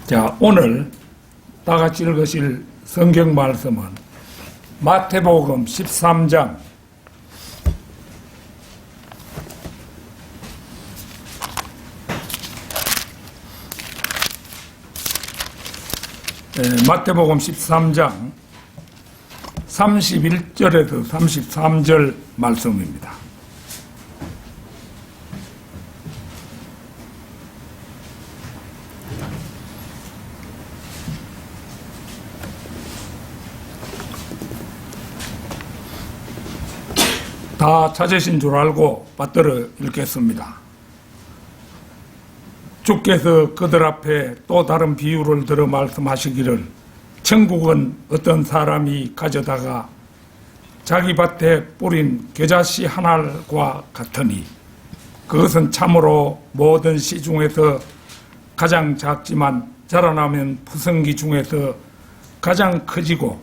자, 오늘 다 같이 읽으실 성경 말씀은 마태복음 13장 마태복음 13장 31절에서 33절 말씀입니다. 다 찾으신 줄 알고 받들어 읽겠습니다. 주께서 그들 앞에 또 다른 비유를 들어 말씀하시기를, 천국은 어떤 사람이 가져다가 자기 밭에 뿌린 겨자씨 한 알과 같으니, 그것은 참으로 모든 씨 중에서 가장 작지만 자라나면 푸성기 중에서 가장 커지고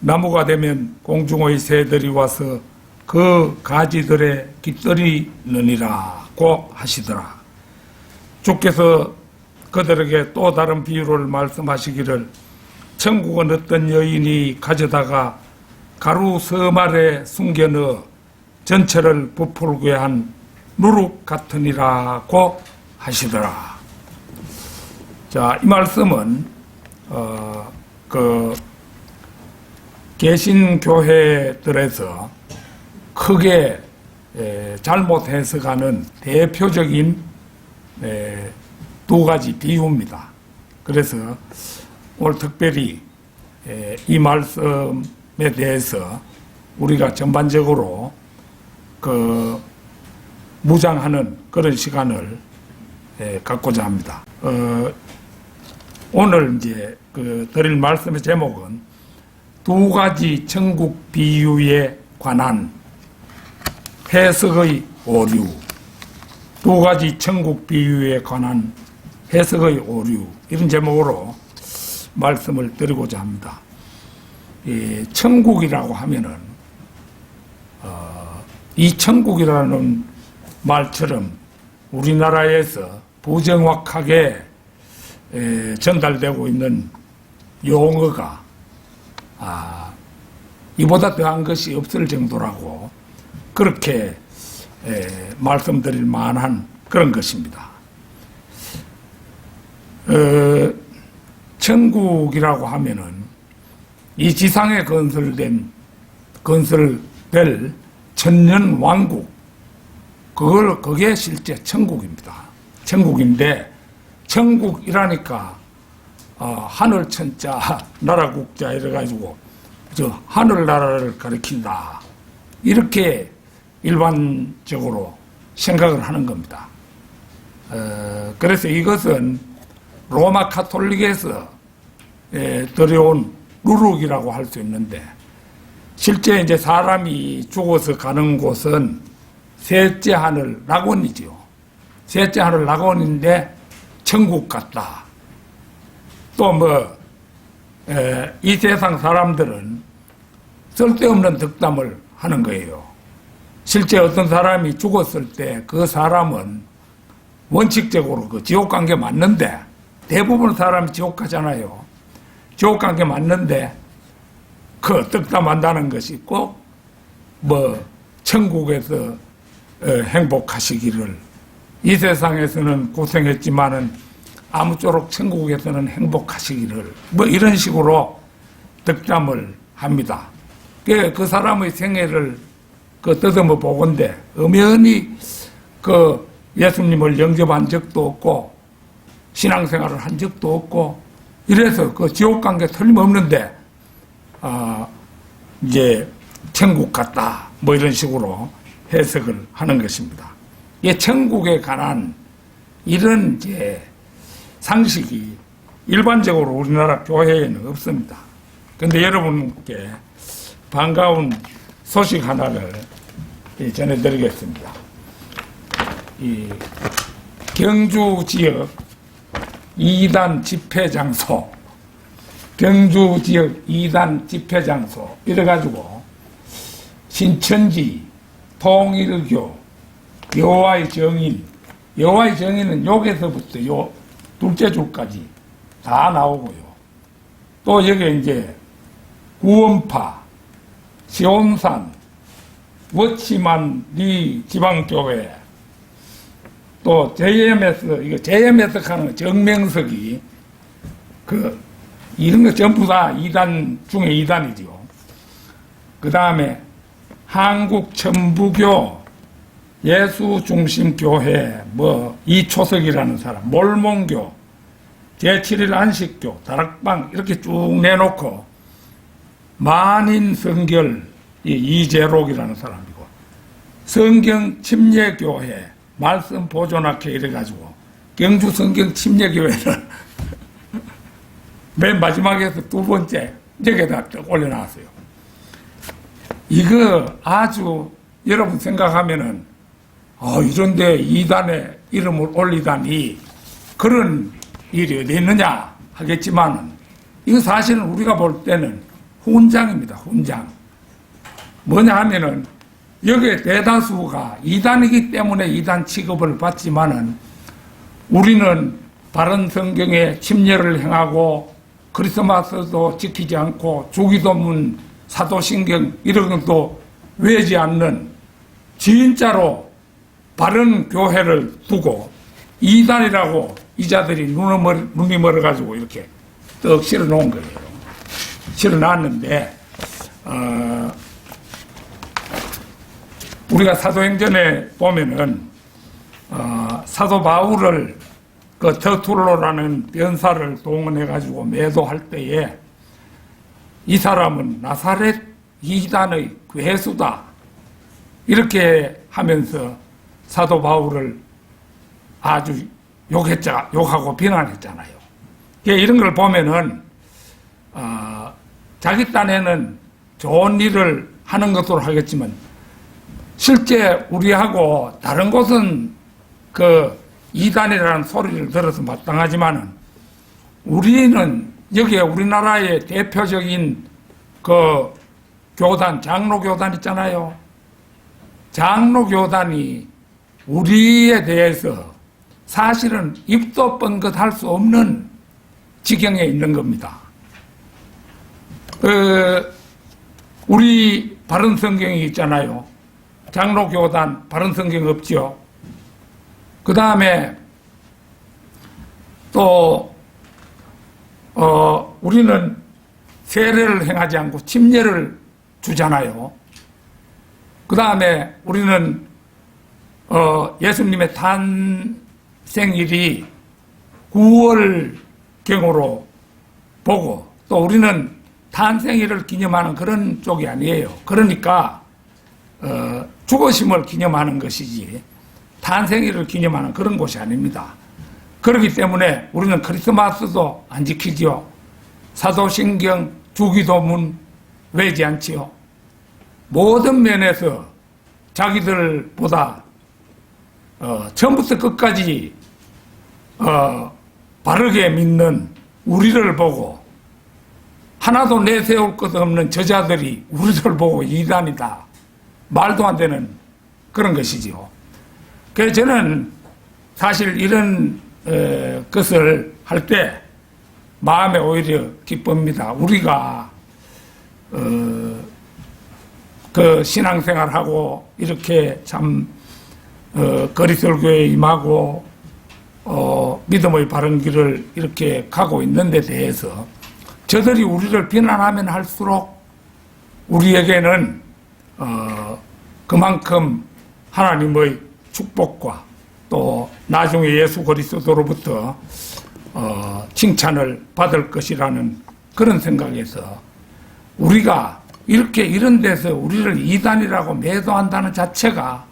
나무가 되면 공중의 새들이 와서 그 가지들에 깃들이느니라고 하시더라. 주께서 그들에게 또 다른 비유를 말씀하시기를, 천국은 어떤 여인이 가져다가 가루 서말에 숨겨 넣어 전체를 부풀게 한 누룩 같으니라고 하시더라. 자, 이 말씀은 개신교회들에서 크게 잘못 해석하는 대표적인 두 가지 비유입니다. 그래서 오늘 특별히 이 말씀에 대해서 우리가 전반적으로 무장하는 그런 시간을 갖고자 합니다. 오늘 이제 드릴 말씀의 제목은 두 가지 천국 비유에 관한 해석의 오류, 두 가지 천국 비유에 관한 해석의 오류, 이런 제목으로 말씀을 드리고자 합니다. 천국이라고 하면은 이 천국이라는 말처럼 우리나라에서 부정확하게 전달되고 있는 용어가 이보다 더한 것이 없을 정도라고 그렇게 말씀드릴 만한 그런 것입니다. 천국이라고 하면은 이 지상에 건설될 천년 왕국, 그게 실제 천국입니다. 천국인데, 천국이라니까 하늘 천자, 나라 국자 이래가지고 하늘나라를 가리킨다, 이렇게 일반적으로 생각을 하는 겁니다. 그래서 이것은 로마 카톨릭에서 들여온 누룩이라고 할 수 있는데, 실제 이제 사람이 죽어서 가는 곳은 셋째 하늘 낙원이지요. 셋째 하늘 낙원인데 천국 같다. 또 이 세상 사람들은 쓸데없는 덕담을 하는 거예요. 실제 어떤 사람이 죽었을 때 그 사람은 원칙적으로 그 지옥 간 게 맞는데, 대부분 사람이 지옥 가잖아요. 지옥 간 게 맞는데 그 덕담한다는 것이 꼭 천국에서 행복하시기를, 이 세상에서는 고생했지만은 아무쪼록 천국에서는 행복하시기를, 이런 식으로 덕담을 합니다. 그 사람의 생애를 더듬어 보건대 엄연히 예수님을 영접한 적도 없고 신앙생활을 한 적도 없고 이래서 지옥 간 게 틀림없는데 이제 천국 같다, 이런 식으로 해석을 하는 것입니다. 이 천국에 관한 이런 이제 상식이 일반적으로 우리나라 교회에는 없습니다. 그런데 여러분께 반가운 소식 하나를 전해드리겠습니다. 이 경주 지역 2단 집회 장소, 경주 지역 2단 집회 장소 이래가지고 신천지, 통일교, 여호와의 정인, 여호와의 정인은 여기서부터 요 둘째 줄까지 다 나오고요. 또 여기 이제 구원파, 시온산, 워치만 리 지방교회, 또 JMS, 이거 JMS 하는 정명석이 이런 거 전부 다 2단 중에 2단이죠. 그 다음에 한국천부교 예수중심교회, 이초석이라는 사람, 몰몬교, 제7일 안식교, 다락방, 이렇게 쭉 내놓고, 만인성결, 이재록이라는 사람이고, 성경침례교회, 말씀보존학회 이래가지고, 경주성경침례교회를 맨 마지막에서 두 번째, 여기에다 올려놨어요. 이거 아주 여러분 생각하면은, 이런데 이단에 이름을 올리다니 그런 일이 어디 있느냐 하겠지만, 이거 사실은 우리가 볼 때는 훈장입니다. 훈장. 뭐냐 하면은 여기에 대다수가 이단이기 때문에 이단 취급을 받지만은, 우리는 바른 성경에 침례를 행하고 크리스마스도 지키지 않고 주기도문, 사도신경 이런 것도 외지 않는 진짜로 바른 교회를 두고 이단이라고 이자들이 눈이 멀어가지고 이렇게 떡 실어 놓은 거예요. 실어 놨는데, 우리가 사도행전에 보면은, 사도 바울을 그 터툴로라는 변사를 동원해가지고 매도할 때에 이 사람은 나사렛 이단의 괴수다, 이렇게 하면서 사도 바울을 아주 욕하고 비난했잖아요. 이런 걸 보면은, 자기 딴에는 좋은 일을 하는 것으로 하겠지만, 실제 우리하고 다른 곳은 그 이단이라는 소리를 들어서 마땅하지만은, 우리는 여기에 우리나라의 대표적인 그 교단, 장로교단 있잖아요. 장로교단이 우리에 대해서 사실은 입도 뻥긋할 수 없는 지경에 있는 겁니다. 우리 바른 성경이 있잖아요. 장로교단 바른 성경 없죠. 그 다음에 또 우리는 세례를 행하지 않고 침례를 주잖아요. 그 다음에 우리는 예수님의 탄생일이 9월경으로 보고, 또 우리는 탄생일을 기념하는 그런 쪽이 아니에요. 그러니까 죽으심을 기념하는 것이지 탄생일을 기념하는 그런 곳이 아닙니다. 그렇기 때문에 우리는 크리스마스도 안 지키지요. 사도신경, 주기도문 외지 않지요. 모든 면에서 자기들보다 처음부터 끝까지 바르게 믿는 우리를 보고, 하나도 내세울 것 없는 저자들이 우리를 보고 이단이다, 말도 안 되는 그런 것이지요. 그래서 저는 사실 이런 것을 할 때 마음에 오히려 기쁩니다. 우리가 그 신앙생활하고 이렇게 참 거리설교에 임하고 믿음의 바른 길을 이렇게 가고 있는 데 대해서 저들이 우리를 비난하면 할수록 우리에게는 그만큼 하나님의 축복과 또 나중에 예수 그리스도로부터 칭찬을 받을 것이라는 그런 생각에서, 우리가 이렇게 이런 데서 우리를 이단이라고 매도한다는 자체가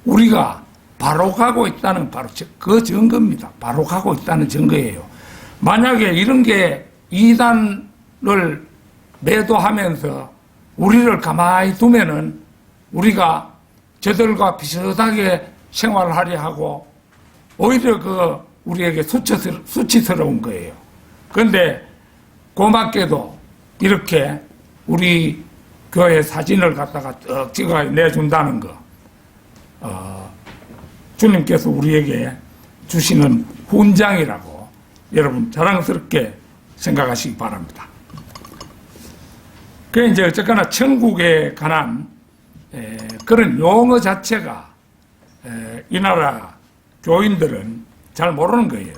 우리가 바로 가고 있다는 바로 그 증거입니다. 바로 가고 있다는 증거예요. 만약에 이런 게 이단을 매도하면서 우리를 가만히 두면은 우리가 저들과 비슷하게 생활을 하려 하고 오히려 우리에게 수치스러운 거예요. 그런데 고맙게도 이렇게 우리 교회 사진을 갖다가 쭉 찍어 내준다는 거, 주님께서 우리에게 주시는 훈장이라고 여러분 자랑스럽게 생각하시기 바랍니다. 그 이제 어쨌거나 천국에 관한 그런 용어 자체가 이 나라 교인들은 잘 모르는 거예요.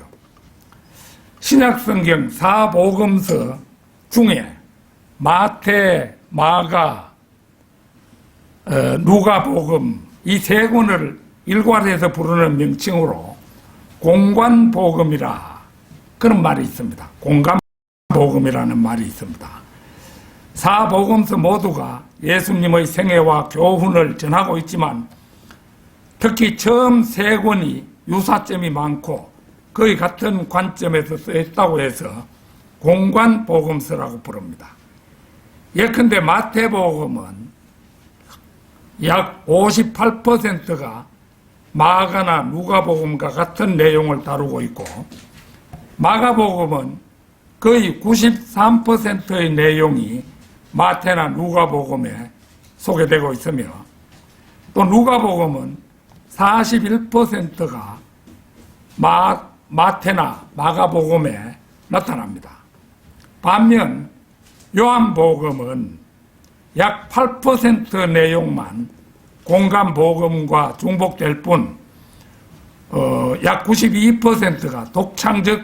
신약성경 4복음서 중에 마태, 마가, 누가복음 이 세 권을 일괄해서 부르는 명칭으로 공관복음이라 그런 말이 있습니다. 공관복음이라는 말이 있습니다. 4복음서 모두가 예수님의 생애와 교훈을 전하고 있지만 특히 처음 세 권이 유사점이 많고 거의 같은 관점에서 쓰였다고 해서 공관복음서라고 부릅니다. 예컨대 마태복음은 약 58%가 마가나 누가복음과 같은 내용을 다루고 있고 마가복음은 거의 93%의 내용이 마태나 누가복음에 소개되고 있으며 또 누가복음은 41%가 마태나 마가복음에 나타납니다. 반면 요한복음은 약 8% 내용만 공관복음과 중복될 뿐 약 92%가 독창적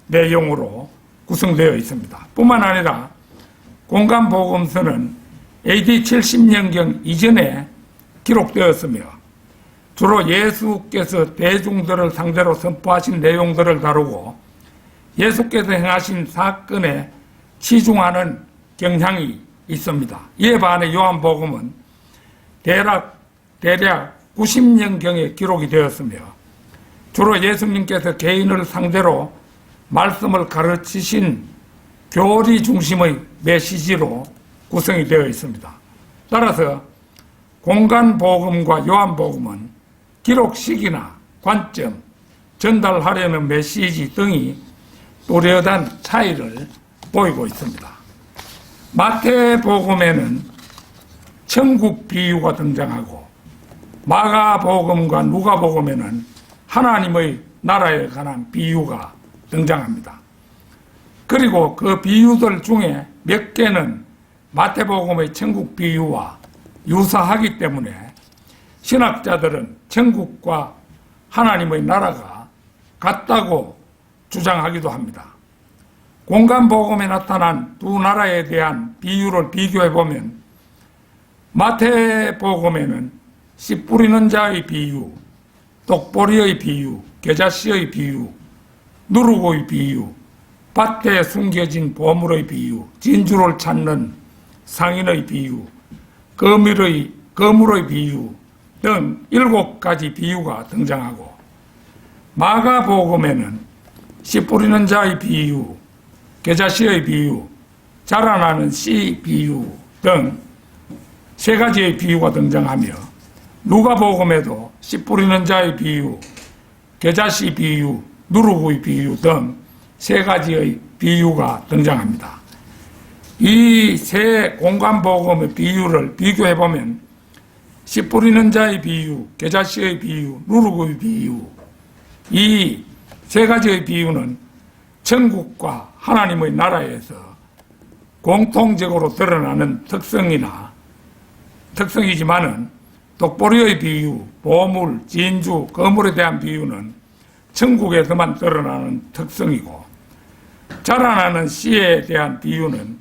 내용으로 구성되어 있습니다. 뿐만 아니라 공관복음서는 AD 70년경 이전에 기록되었으며 주로 예수께서 대중들을 상대로 선포하신 내용들을 다루고 예수께서 행하신 사건에 치중하는 경향이 있습니다. 이에 반해 요한복음은 대략 90년경에 기록이 되었으며 주로 예수님께서 개인을 상대로 말씀을 가르치신 교리 중심의 메시지로 구성이 되어 있습니다. 따라서 공관복음과 요한복음은 기록 시기나 관점, 전달하려는 메시지 등이 뚜렷한 차이를 보이고 있습니다. 마태복음에는 천국 비유가 등장하고 마가복음과 누가복음에는 하나님의 나라에 관한 비유가 등장합니다. 그리고 그 비유들 중에 몇 개는 마태복음의 천국 비유와 유사하기 때문에 신학자들은 천국과 하나님의 나라가 같다고 주장하기도 합니다. 공관복음에 나타난 두 나라에 대한 비유를 비교해보면 마태복음에는 씨 뿌리는 자의 비유, 독보리의 비유, 겨자씨의 비유, 누룩의 비유, 밭에 숨겨진 보물의 비유, 진주를 찾는 상인의 비유, 거물의 비유 등 7가지 비유가 등장하고 마가복음에는 씨 뿌리는 자의 비유, 겨자씨의 비유, 자라나는 씨 비유 등 3가지의 비유가 등장하며 누가복음에도 씨 뿌리는 자의 비유, 겨자씨 비유, 누룩의 비유 등 3가지의 비유가 등장합니다. 이 세 공관복음의 비유를 비교해보면 씨 뿌리는 자의 비유, 겨자씨의 비유, 누룩의 비유 이 3가지의 비유는 천국과 하나님의 나라에서 공통적으로 드러나는 특성이지만은 독보리의 비유, 보물, 진주, 거물에 대한 비유는 천국에서만 드러나는 특성이고 자라나는 씨에 대한 비유는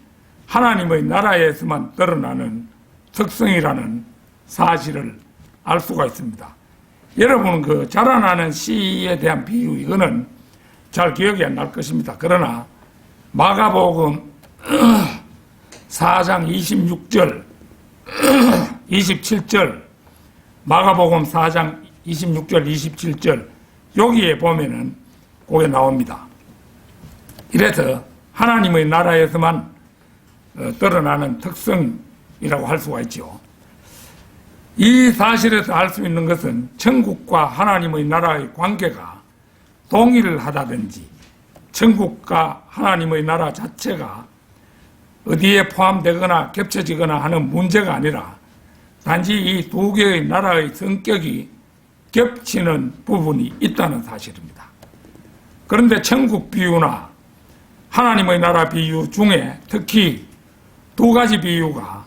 하나님의 나라에서만 드러나는 특성이라는 사실을 알 수가 있습니다. 여러분은 그 자라나는 씨에 대한 비유 이거는 잘 기억이 안 날 것입니다. 그러나 마가복음 4장 26절 27절 마가복음 4장 26절 27절 여기에 보면은 그게 나옵니다. 이래서 하나님의 나라에서만 드러나는 특성이라고 할 수가 있죠. 이 사실에서 알 수 있는 것은 천국과 하나님의 나라의 관계가 동일하다든지 천국과 하나님의 나라 자체가 어디에 포함되거나 겹쳐지거나 하는 문제가 아니라 단지 이 두 개의 나라의 성격이 겹치는 부분이 있다는 사실입니다. 그런데 천국 비유나 하나님의 나라 비유 중에 특히 두 가지 비유가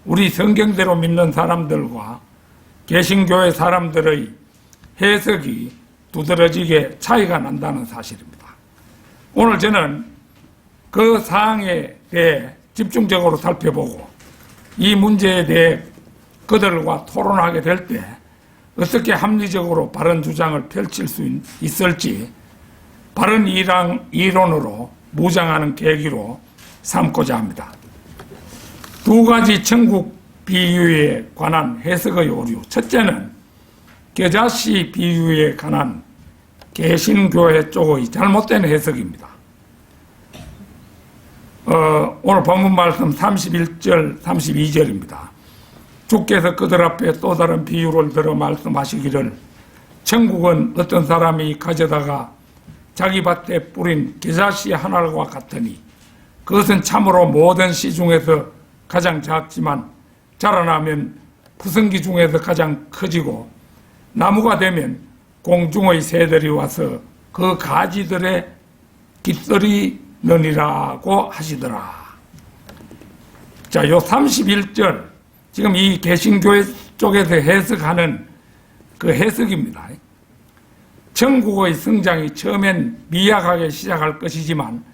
우리 성경대로 믿는 사람들과 개신교회 사람들의 해석이 두드러지게 차이가 난다는 사실입니다. 오늘 저는 그 사항에 대해 집중적으로 살펴보고 이 문제에 대해 그들과 토론하게 될 때 어떻게 합리적으로 바른 주장을 펼칠 수 있을지 바른 이론으로 무장하는 계기로 삼고자 합니다. 두 가지 천국 비유에 관한 해석의 오류. 첫째는 겨자씨 비유에 관한 개신교회 쪽의 잘못된 해석입니다. 오늘 본문 말씀 31절, 32절입니다. 주께서 그들 앞에 또 다른 비유를 들어 말씀하시기를 천국은 어떤 사람이 가져다가 자기 밭에 뿌린 겨자씨 한 알과 같으니 그것은 참으로 모든 씨 중에서 가장 작지만 자라나면 푸승기 중에서 가장 커지고 나무가 되면 공중의 새들이 와서 그 가지들에 깃들이느니라고 하시더라. 자, 요 31절 지금 이 개신교회 쪽에서 해석하는 그 해석입니다. 천국의 성장이 처음엔 미약하게 시작할 것이지만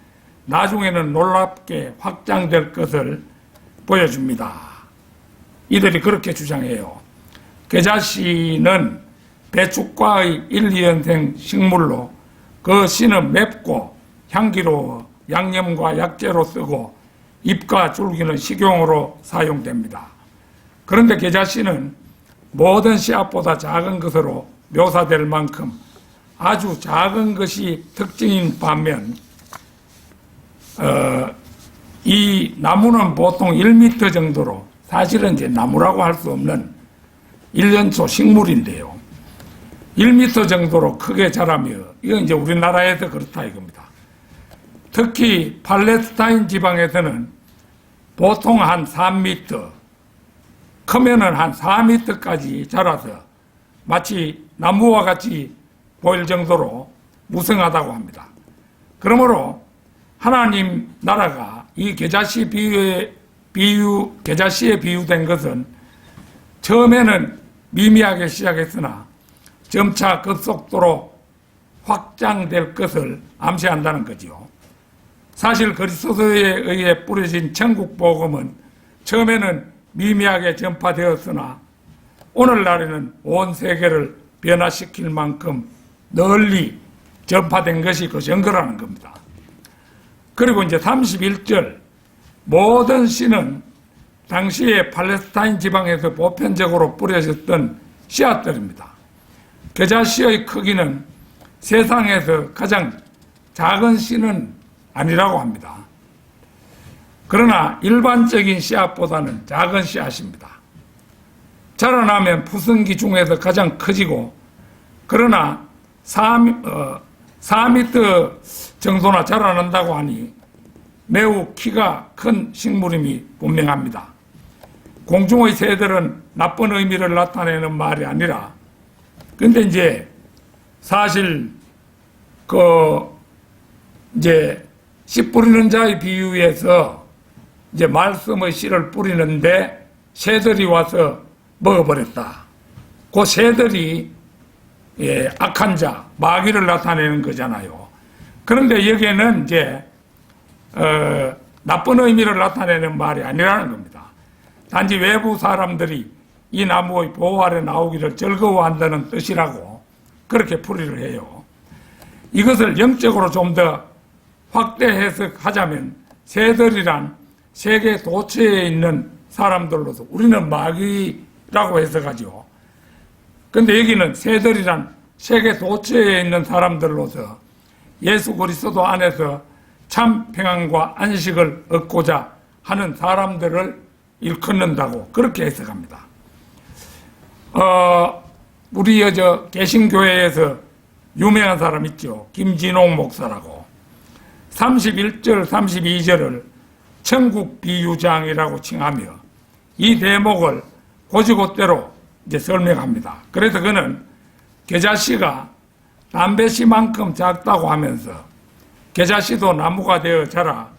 나중에는 놀랍게 확장될 것을 보여줍니다. 이들이 그렇게 주장해요. 겨자씨는 배춧과의 1, 2년생 식물로 그 씨는 맵고 향기로워 양념과 약재로 쓰고 잎과 줄기는 식용으로 사용됩니다. 그런데 겨자씨는 모든 씨앗보다 작은 것으로 묘사될 만큼 아주 작은 것이 특징인 반면 이 나무는 보통 1m 정도로 사실은 이제 나무라고 할 수 없는 1년초 식물인데요. 1m 정도로 크게 자라며 이건 이제 우리나라에서 그렇다 이겁니다. 특히 팔레스타인 지방에서는 보통 한 3m, 크면은 한 4m까지 자라서 마치 나무와 같이 보일 정도로 무성하다고 합니다. 그러므로 하나님 나라가 이 겨자씨 겨자씨에 비유된 것은 처음에는 미미하게 시작했으나 점차 급속도로 확장될 것을 암시한다는 거지요. 사실 그리스도에 의해 뿌려진 천국 복음은 처음에는 미미하게 전파되었으나 오늘날에는 온 세계를 변화시킬 만큼 널리 전파된 것이 그 증거라는 겁니다. 그리고 이제 31절 모든 씨는 당시에 팔레스타인 지방에서 보편적으로 뿌려졌던 씨앗들입니다. 겨자씨의 크기는 세상에서 가장 작은 씨는 아니라고 합니다. 그러나 일반적인 씨앗보다는 작은 씨앗입니다. 자라나면 푸승기 중에서 가장 커지고 그러나 4m 정도나 자라난다고 하니 매우 키가 큰 식물임이 분명합니다. 공중의 새들은 나쁜 의미를 나타내는 말이 아니라 근데 이제 사실 이제 씨 뿌리는 자의 비유에서 이제 말씀의 씨를 뿌리는데 새들이 와서 먹어버렸다. 그 새들이 악한 자, 마귀를 나타내는 거잖아요. 그런데 여기에는 이제 나쁜 의미를 나타내는 말이 아니라는 겁니다. 단지 외부 사람들이 이 나무의 보호 아래 나오기를 즐거워한다는 뜻이라고 그렇게 풀이를 해요. 이것을 영적으로 좀 더 확대 해석하자면 새들이란 세계 도처에 있는 사람들로서 우리는 마귀라고 해석하죠. 근데 여기는 새들이란 세계 도처에 있는 사람들로서 예수 그리스도 안에서 참 평안과 안식을 얻고자 하는 사람들을 일컫는다고 그렇게 해석합니다. 우리 개신교회에서 유명한 사람 있죠. 김진홍 목사라고. 31절, 32절을 천국 비유장이라고 칭하며 이 대목을 고지고대로 이제 설명합니다. 그래서 그는 겨자씨가 담배씨만큼 작다고 하면서 겨자씨도 나무가 되어 자라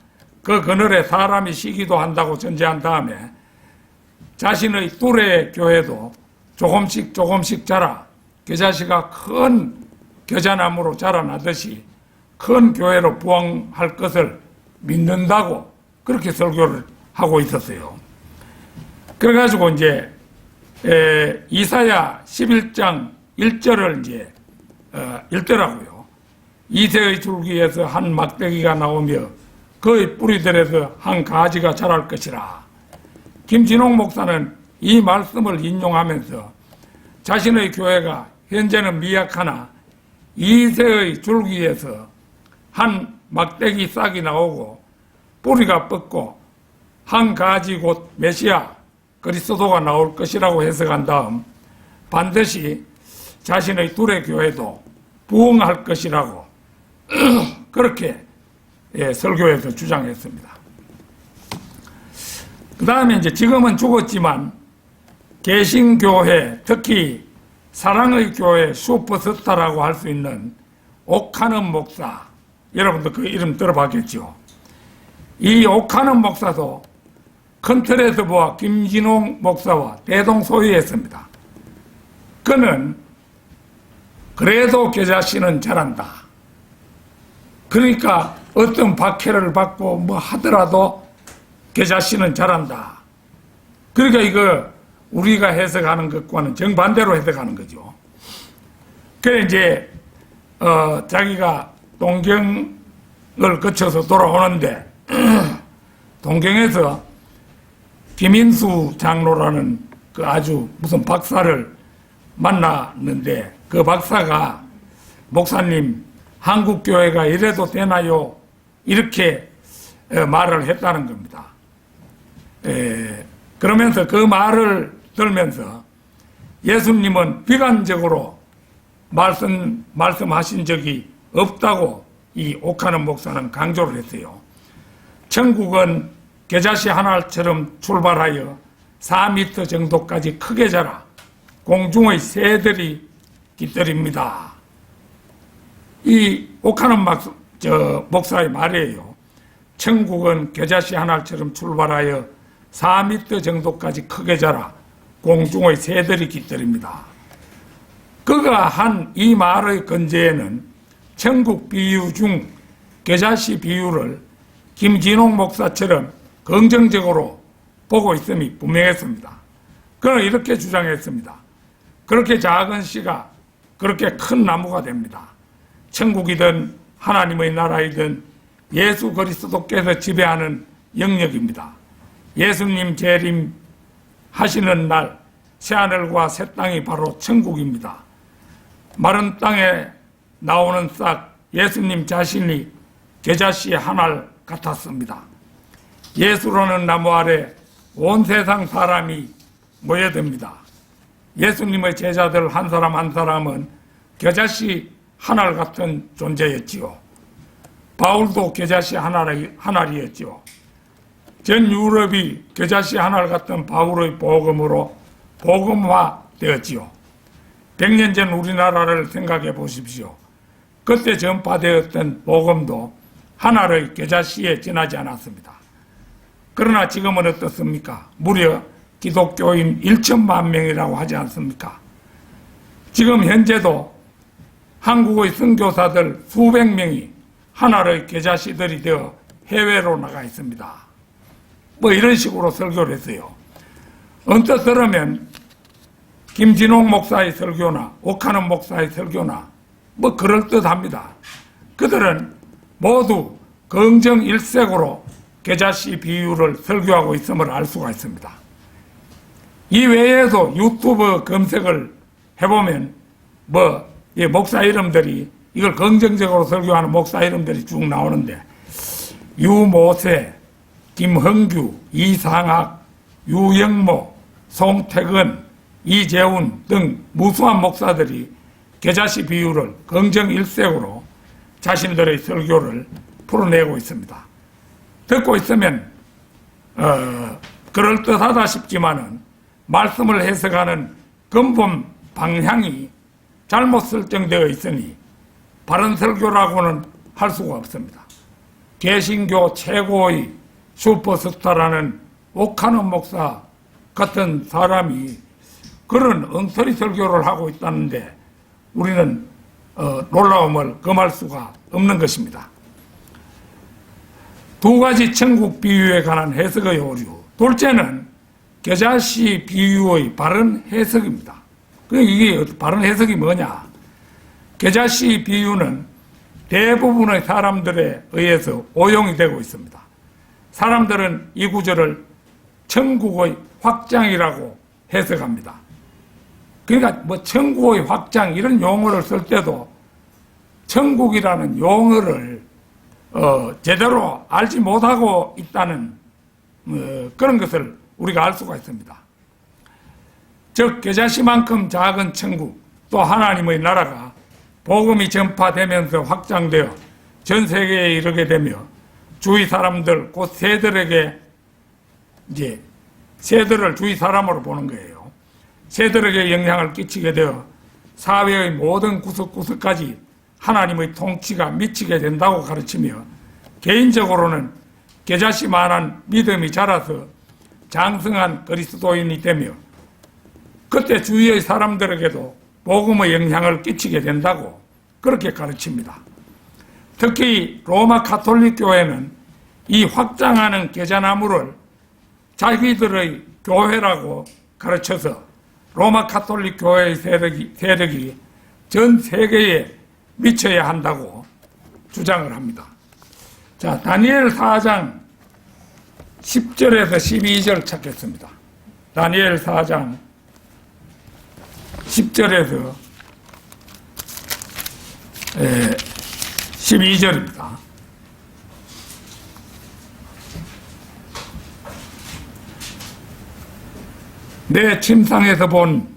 그 그늘에 사람이 쉬기도 한다고 전제한 다음에 자신의 뚜레 교회도 조금씩 자라 겨자씨가 큰 겨자나무로 자라나듯이 큰 교회로 부흥할 것을 믿는다고 그렇게 설교를 하고 있었어요. 그래가지고 이제 이사야 11장 1절을 이제 읽더라고요. 이새의 줄기에서 한 막대기가 나오며 그의 뿌리들에서 한 가지가 자랄 것이라. 김진홍 목사는 이 말씀을 인용하면서 자신의 교회가 현재는 미약하나 이새의 줄기에서 한 막대기 싹이 나오고 뿌리가 뻗고 한 가지 곧 메시아 그리스도가 나올 것이라고 해석한 다음 반드시 자신의 둘의 교회도 부흥할 것이라고 그렇게 설교에서 주장했습니다. 그 다음에 이제 지금은 죽었지만 개신교회, 특히 사랑의 교회 슈퍼스타라고 할 수 있는 옥하는 목사, 여러분도 그 이름 들어봤겠죠. 이 옥하는 목사도 큰 틀에서 보아 김진홍 목사와 대동소이했습니다. 그는 그래도 겨자씨는 잘한다. 그러니까 어떤 박해를 받고 뭐 하더라도 겨자씨는 잘한다. 그러니까 이거 우리가 해석하는 것과는 정반대로 해석하는 거죠. 그래 이제 자기가 동경을 거쳐서 돌아오는데 동경에서 김인수 장로라는 그 아주 무슨 박사를 만났는데 그 박사가 목사님 한국교회가 이래도 되나요? 이렇게 말을 했다는 겁니다. 그러면서 그 말을 들으면서 예수님은 비관적으로 말씀하신 적이 없다고 이 옥하는 목사는 강조를 했어요. 천국은 겨자씨 하나처럼 출발하여 4m 정도까지 크게 자라 공중의 새들이 깃들입니다. 이 옥하는 목사의 말이에요. 천국은 겨자씨 하나처럼 출발하여 4m 정도까지 크게 자라 공중의 새들이 깃들입니다. 그가 한 이 말의 근저에는 천국 비유 중 겨자씨 비유를 김진홍 목사처럼 긍정적으로 보고 있음이 분명했습니다. 그는 이렇게 주장했습니다. 그렇게 작은 씨가 그렇게 큰 나무가 됩니다. 천국이든 하나님의 나라이든 예수 그리스도께서 지배하는 영역입니다. 예수님 재림 하시는 날 새하늘과 새 땅이 바로 천국입니다. 마른 땅에 나오는 싹 예수님 자신이 겨자씨 하나 같았습니다. 예수라는 나무 아래 온 세상 사람이 모여듭니다. 예수님의 제자들 한 사람 한 사람은 겨자씨 하나 같은 존재였지요. 바울도 겨자씨 하나이었지요. 전 유럽이 겨자씨 하나 같은 바울의 복음으로 복음화되었지요. 100년 전 우리나라를 생각해 보십시오. 그때 전파되었던 복음도 하나의 겨자씨에 지나지 않았습니다. 그러나 지금은 어떻습니까? 무려 기독교인 1천만 명이라고 하지 않습니까? 지금 현재도 한국의 선교사들 수백 명이 하나의 겨자씨들이 되어 해외로 나가 있습니다. 뭐 이런 식으로 설교를 했어요. 언뜻 들으면 김진홍 목사의 설교나 옥하는 목사의 설교나 뭐 그럴듯합니다. 그들은 모두 긍정 일색으로 겨자씨 비유를 설교하고 있음을 알 수가 있습니다. 이 외에도 유튜브 검색을 해보면 이 목사 이름들이 이걸 긍정적으로 설교하는 목사 이름들이 쭉 나오는데 유모세, 김흥규, 이상학, 유영모, 송태근, 이재훈 등 무수한 목사들이 겨자씨 비유를 긍정 일색으로 자신들의 설교를 풀어내고 있습니다. 듣고 있으면 그럴듯하다 싶지만은 말씀을 해석하는 근본 방향이 잘못 설정되어 있으니 바른 설교라고는 할 수가 없습니다. 개신교 최고의 슈퍼스타라는 오카노 목사 같은 사람이 그런 엉터리 설교를 하고 있다는데 우리는 놀라움을 금할 수가 없는 것입니다. 두 가지 천국 비유에 관한 해석의 오류. 둘째는 겨자씨 비유의 바른 해석입니다. 이게 바른 해석이 뭐냐? 겨자씨 비유는 대부분의 사람들에 의해서 오용이 되고 있습니다. 사람들은 이 구절을 천국의 확장이라고 해석합니다. 그러니까 뭐 천국의 확장 이런 용어를 쓸 때도 천국이라는 용어를 제대로 알지 못하고 있다는 그런 것을 우리가 알 수가 있습니다. 즉 겨자씨만큼 작은 천국 또 하나님의 나라가 복음이 전파되면서 확장되어 전 세계에 이르게 되며 주위 사람들 곧 새들에게 이제 새들을 주위 사람으로 보는 거예요. 새들에게 영향을 끼치게 되어 사회의 모든 구석구석까지 하나님의 통치가 미치게 된다고 가르치며 개인적으로는 겨자씨만한 믿음이 자라서 장성한 그리스도인이 되며 그때 주위의 사람들에게도 복음의 영향을 끼치게 된다고 그렇게 가르칩니다. 특히 로마 가톨릭 교회는 이 확장하는 겨자나무를 자기들의 교회라고 가르쳐서 로마 가톨릭 교회의 세력이 전 세계에 미쳐야 한다고 주장을 합니다. 자, 다니엘 4장 10절에서 12절 찾겠습니다. 다니엘 4장 10절에서 12절입니다. 내 침상에서 본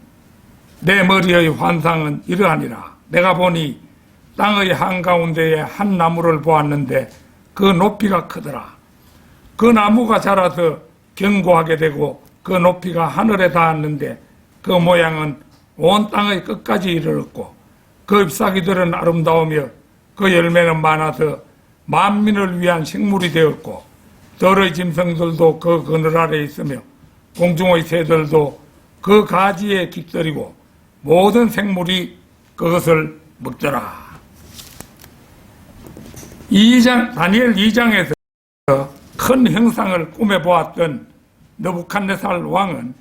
내 머리의 환상은 이러하니라. 내가 보니 땅의 한가운데에 한 나무를 보았는데 그 높이가 크더라. 그 나무가 자라서 견고하게 되고 그 높이가 하늘에 닿았는데 그 모양은 온 땅의 끝까지 이르렀고 그 잎사귀들은 아름다우며 그 열매는 많아서 만민을 위한 식물이 되었고 들의 짐승들도 그 그늘 아래 있으며 공중의 새들도 그 가지에 깃들이고 모든 생물이 그것을 먹더라. 다니엘 2장에서 큰 형상을 꿈에 보았던 느부갓네살 왕은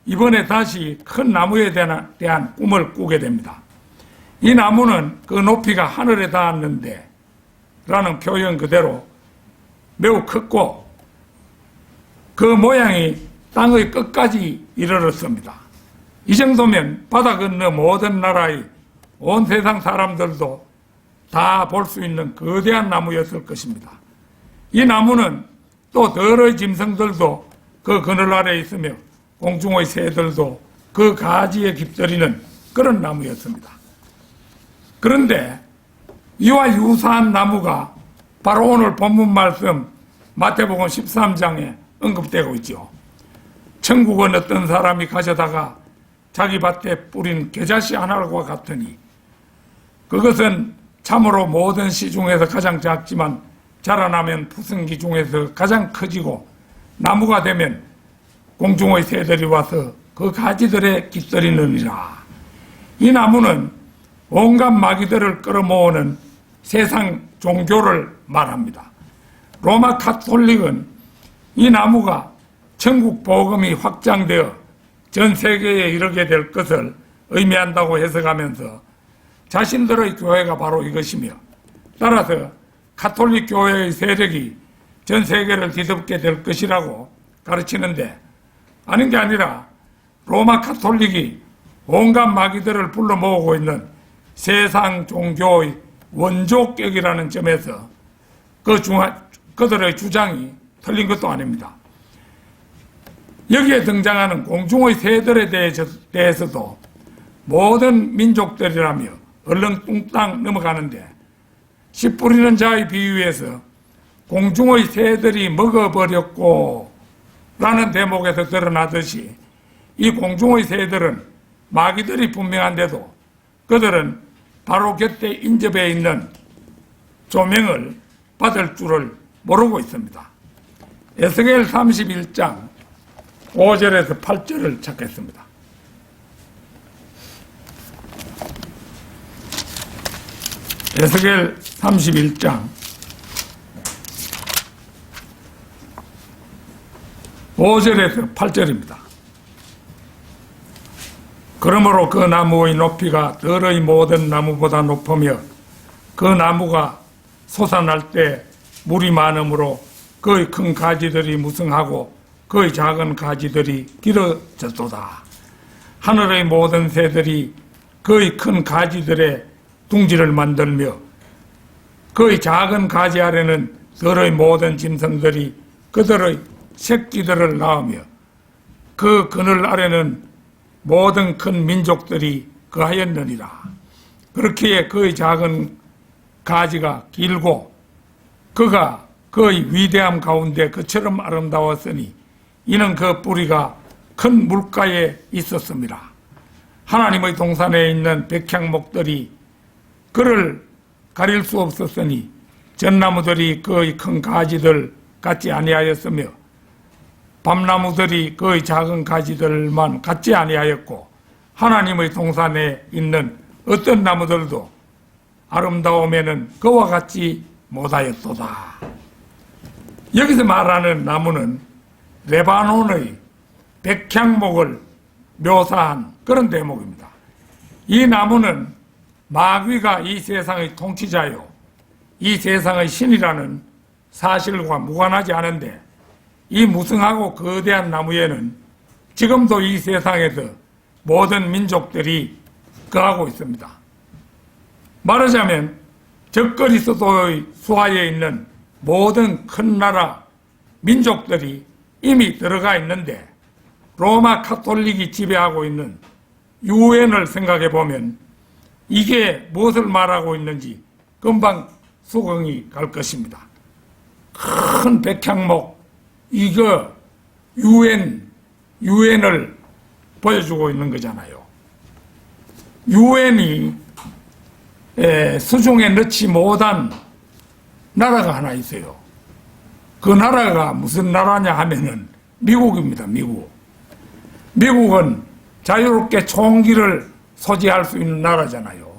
이번에 다시 큰 나무에 대한 꿈을 꾸게 됩니다. 이 나무는 그 높이가 하늘에 닿았는데 라는 표현 그대로 매우 컸고 그 모양이 땅의 끝까지 이르렀습니다. 이 정도면 바다 건너 모든 나라의 온 세상 사람들도 다 볼 수 있는 거대한 나무였을 것입니다. 이 나무는 또 들의 짐승들도 그 그늘 아래 있으며 공중의 새들도 그 가지에 깃들이는 그런 나무였습니다. 그런데 이와 유사한 나무가 바로 오늘 본문 말씀 마태복음 13장에 언급되고 있죠. 천국은 어떤 사람이 가져다가 자기 밭에 뿌린 겨자씨 하나와 같으니 그것은 참으로 모든 씨 중에서 가장 작지만 자라나면 푸승기 중에서 가장 커지고 나무가 되면 공중의 새들이 와서 그 가지들에 깃들이느니라. 이 나무는 온갖 마귀들을 끌어모으는 세상 종교를 말합니다. 로마 가톨릭은 이 나무가 천국 복음이 확장되어 전 세계에 이르게 될 것을 의미한다고 해석하면서 자신들의 교회가 바로 이것이며 따라서 가톨릭 교회의 세력이 전 세계를 뒤덮게 될 것이라고 가르치는데 아닌 게 아니라 로마 가톨릭이 온갖 마귀들을 불러 모으고 있는 세상 종교의 원조격이라는 점에서 그들의 주장이 틀린 것도 아닙니다. 여기에 등장하는 공중의 새들에 대해서도 모든 민족들이라며 얼렁뚱땅 넘어가는데 씨 뿌리는 자의 비유에서 공중의 새들이 먹어버렸고 라는 대목에서 드러나듯이 이 공중의 새들은 마귀들이 분명한데도 그들은 바로 곁에 인접해 있는 조명을 받을 줄을 모르고 있습니다. 에스겔 31장 5절에서 8절을 찾겠습니다. 에스겔 31장 5절에서 8절입니다. 그러므로 그 나무의 높이가 들의 모든 나무보다 높으며 그 나무가 솟아날 때 물이 많으므로 그의 큰 가지들이 무성하고 그의 작은 가지들이 길어졌도다. 하늘의 모든 새들이 그의 큰 가지들의 둥지를 만들며 그의 작은 가지 아래는 들의 모든 짐승들이 그들의 새끼들을 낳으며 그 그늘 아래는 모든 큰 민족들이 거하였느니라. 그렇기에 그의 작은 가지가 길고 그가 그의 위대함 가운데 그처럼 아름다웠으니 이는 그 뿌리가 큰 물가에 있었습니다. 하나님의 동산에 있는 백향목들이 그를 가릴 수 없었으니 전나무들이 그의 큰 가지들 같지 아니하였으며 밤나무들이 그의 작은 가지들만 같지 아니하였고 하나님의 동산에 있는 어떤 나무들도 아름다움에는 그와 같지 못하였도다. 여기서 말하는 나무는 레바논의 백향목을 묘사한 그런 대목입니다. 이 나무는 마귀가 이 세상의 통치자요, 이 세상의 신이라는 사실과 무관하지 않은데 이 무성하고 거대한 나무에는 지금도 이 세상에서 모든 민족들이 거하고 있습니다. 말하자면 적그리스도의 수하에 있는 모든 큰 나라 민족들이 이미 들어가 있는데 로마 카톨릭이 지배하고 있는 유엔을 생각해 보면 이게 무엇을 말하고 있는지 금방 수긍이 갈 것입니다. 큰 백향목, 이거 유엔을 보여주고 있는 거잖아요. 유엔이 수중에 넣지 못한 나라가 하나 있어요. 그 나라가 무슨 나라냐 하면은 미국입니다. 미국은 자유롭게 총기를 소지할 수 있는 나라잖아요.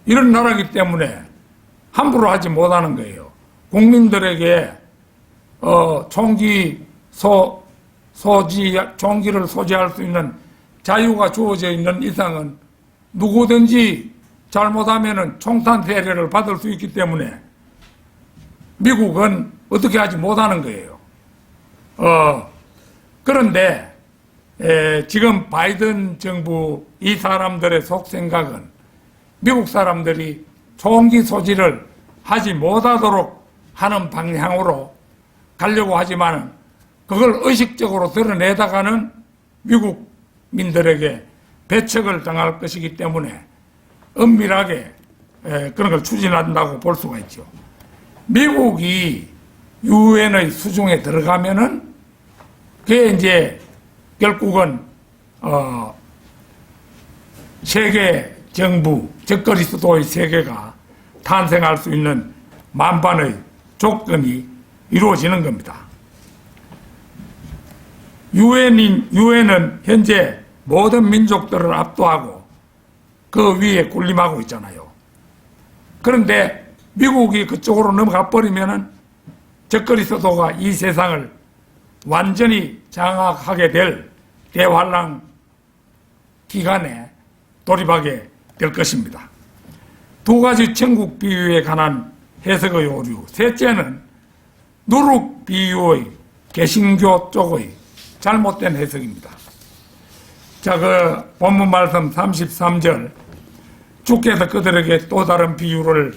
이런 나라이기 때문에 함부로 하지 못하는 거예요. 국민들에게 총기를 소지할 수 있는 자유가 주어져 있는 이상은 누구든지 잘못하면은 총탄 세례를 받을 수 있기 때문에 미국은 어떻게 하지 못하는 거예요. 그런데 지금 바이든 정부 이 사람들의 속생각은 미국 사람들이 총기 소지를 하지 못하도록 하는 방향으로 가려고 하지만 그걸 의식적으로 드러내다가는 미국민들에게 배척을 당할 것이기 때문에 은밀하게 그런 걸 추진한다고 볼 수가 있죠. 미국이 유엔의 수중에 들어가면은 그게 이제 결국은 세계 정부, 적그리스도의 세계가 탄생할 수 있는 만반의 조건이 이루어지는 겁니다. 유엔은 현재 모든 민족들을 압도하고 그 위에 군림하고 있잖아요. 그런데 미국이 그쪽으로 넘어가 버리면은 적그리스도가 이 세상을 완전히 장악하게 될 대환란 기간에 돌입하게 될 것입니다. 두 가지 천국 비유에 관한 해석의 오류. 셋째는 누룩 비유의 개신교 쪽의 잘못된 해석입니다. 자, 그 본문 말씀 33절 주께서 그들에게 또 다른 비유를